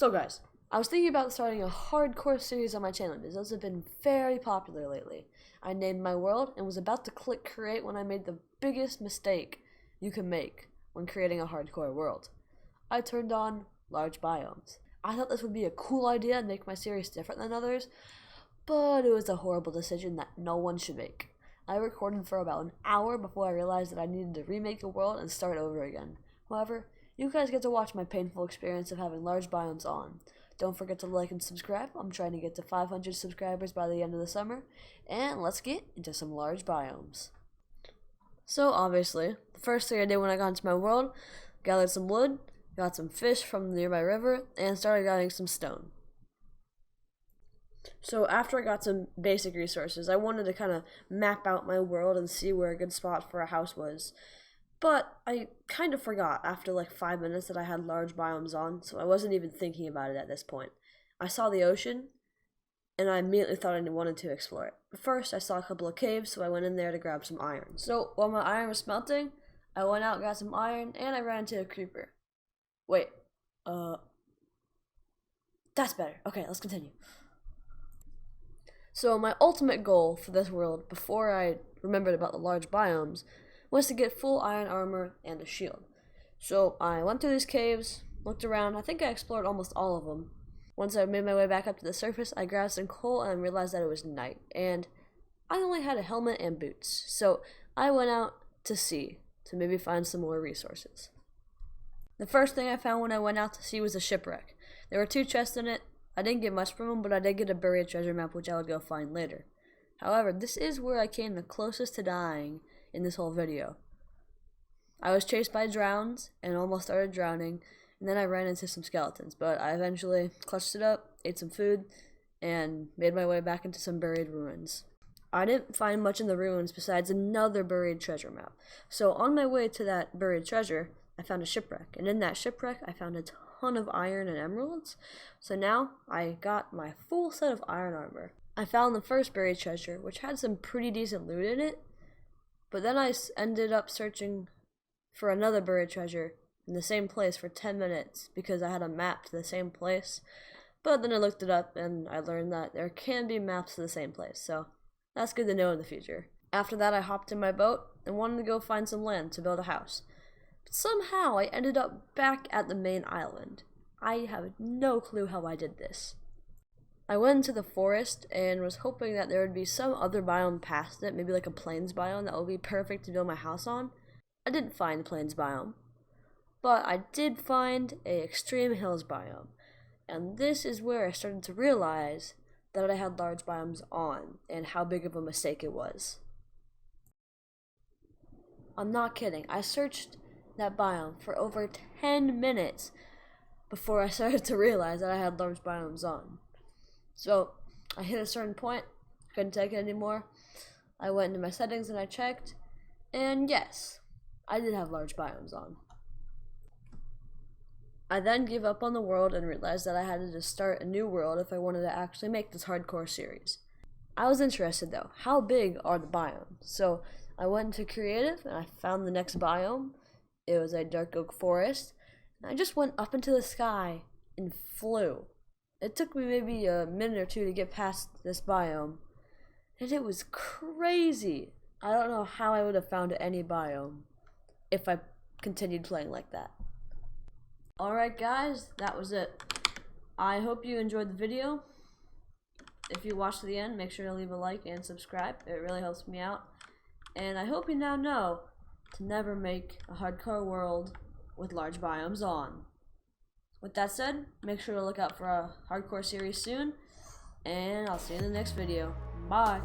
So guys, I was thinking about starting a hardcore series on my channel because those have been very popular lately. I named my world and was about to click create when I made the biggest mistake you can make when creating a hardcore world. I turned on large biomes. I thought this would be a cool idea and make my series different than others, but it was a horrible decision that no one should make. I recorded for about an hour before I realized that I needed to remake the world and start over again. However, you guys get to watch my painful experience of having large biomes on. Don't forget to like and subscribe. I'm trying to get to 500 subscribers by the end of the summer. And let's get into some large biomes. So obviously, the first thing I did when I got into my world, gathered some wood, got some fish from the nearby river, and started gathering some stone. So after I got some basic resources, I wanted to kind of map out my world and see where a good spot for a house was. But I kind of forgot after like 5 minutes that I had large biomes on, so I wasn't even thinking about it at this point. I saw the ocean, and I immediately thought I wanted to explore it. But first, I saw a couple of caves, so I went in there to grab some iron. So while my iron was smelting, I went out and got some iron, and I ran into a creeper. Wait, that's better. Okay, let's continue. So my ultimate goal for this world, before I remembered about the large biomes, was to get full iron armor and a shield. So I went through these caves, looked around. I think I explored almost all of them. Once I made my way back up to the surface, I grabbed some coal and I realized that it was night, and I only had a helmet and boots. So I went out to sea to maybe find some more resources. The first thing I found when I went out to sea was a shipwreck. There were 2 chests in it. I didn't get much from them, but I did get a buried treasure map, which I would go find later. However, this is where I came the closest to dying in this whole video. I was chased by drowns and almost started drowning, and then I ran into some skeletons, but I eventually clutched it up, ate some food, and made my way back into some buried ruins. I didn't find much in the ruins besides another buried treasure map. So on my way to that buried treasure, I found a shipwreck, and in that shipwreck I found a ton of iron and emeralds. So now I got my full set of iron armor. I found the first buried treasure, which had some pretty decent loot in it, but then I ended up searching for another buried treasure in the same place for 10 minutes because I had a map to the same place. But then I looked it up and I learned that there can be maps to the same place, so that's good to know in the future. After that, I hopped in my boat and wanted to go find some land to build a house. But somehow I ended up back at the main island. I have no clue how I did this. I went into the forest and was hoping that there would be some other biome past it, maybe like a plains biome that would be perfect to build my house on. I didn't find the plains biome, but I did find a extreme hills biome, and this is where I started to realize that I had large biomes on and how big of a mistake it was. I'm not kidding, I searched that biome for over 10 minutes before I started to realize that I had large biomes on. So I hit a certain point, couldn't take it anymore. I went into my settings and I checked, and yes, I did have large biomes on. I then gave up on the world and realized that I had to just start a new world if I wanted to actually make this hardcore series. I was interested though, how big are the biomes? So I went into creative and I found the next biome. It was a dark oak forest, and I just went up into the sky and flew. It took me maybe a minute or 2 to get past this biome, and it was crazy. I don't know how I would have found any biome if I continued playing like that. Alright guys, that was it. I hope you enjoyed the video. If you watched to the end, make sure to leave a like and subscribe. It really helps me out. And I hope you now know to never make a hardcore world with large biomes on. With that said, make sure to look out for a hardcore series soon, and I'll see you in the next video. Bye!